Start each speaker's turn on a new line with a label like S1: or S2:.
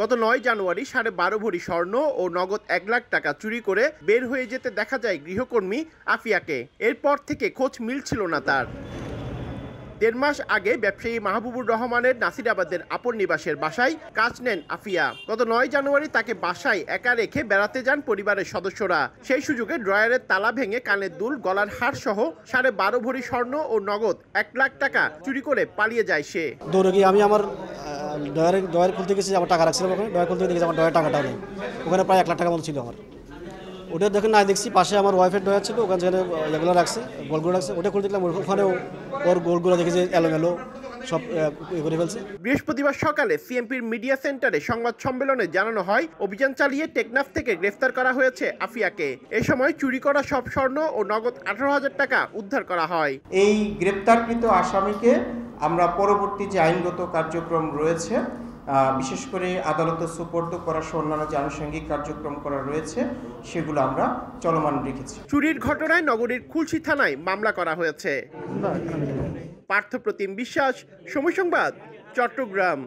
S1: গত ৯ জানুয়ারি ১২.৫ ভরি স্বর্ণ ও নগদ ১ লাখ টাকা চুরি করে বের হয়ে যেতে দেখা যায় গৃহকর্মী আফিয়াকে। এরপর থেকে খোঁজ মিলছিল না তার। ১.৫ মাস আগে ব্যবসায়ী মাহবুবুর রহমানের নাসিরাবাদের আপন নিবাসের বাসায় কাজ নেন আফিয়া। গত ৯ জানুয়ারি তাকে বাসায় একা রেখে বেড়াতে যান পরিবারের সদস্যরা। সেই সুযোগে ড্রয়ারের তালা ভেঙে কানের দুল, গলার হার সহ ১২.৫ ভরি স্বর্ণ ও নগদ ১ লাখ টাকা চুরি করে পালিয়ে যায় সে।
S2: দৌড়ে গিয়ে আমি আমার ড্রয়ার খুলতে গেছি, আমার টাকা রাখছিলাম ওখানে। ড্রয়ার খুলতে দেখেছি আমার ড্রয়ার টাকাটাও নেই। ওখানে প্রায় ১ লাখ টাকা মতো ছিল আমার। ওটা দেখেন নাই দেখছি পাশে আমার ওয়াইফের ড্রয়ার ছিল, ওখানে যেখানে এগুলো রাখছে, গোলগুলো রাখছে, ওটা খুলে দেখলাম ওখানেও ওর গোলগুলো দেখেছি এলোমেলো সব করে ফেলছে।
S1: বৃহস্পতিবার সকালে সিএমপির মিডিয়া সেন্টারে সংবাদ সম্মেলনে জানানো হয়, অভিযান চালিয়ে টেকনাফ থেকে গ্রেফতার করা হয়েছে আফিয়াকে। এ সময় চুরি করা সব স্বর্ণ ও নগদ ১৮,০০০ টাকা উদ্ধার করা হয়।
S3: এই গ্রেপ্তারকৃত আসামিকে আমরা পরবর্তী যে আইনগত কার্যক্রম রয়েছে, বিশেষ করে আদালতে সুপর্দ করা সহ অন্যান্য যে আনুষঙ্গিক কার্যক্রম করা রয়েছে, সেগুলো আমরা চলমান রেখেছি।
S1: চুরির ঘটনায় নগরীর খুলশী থানায় মামলা করা হয়েছে। পার্থপ্রতিম বিশ্বাস, সময় সংবাদ, চট্টগ্রাম।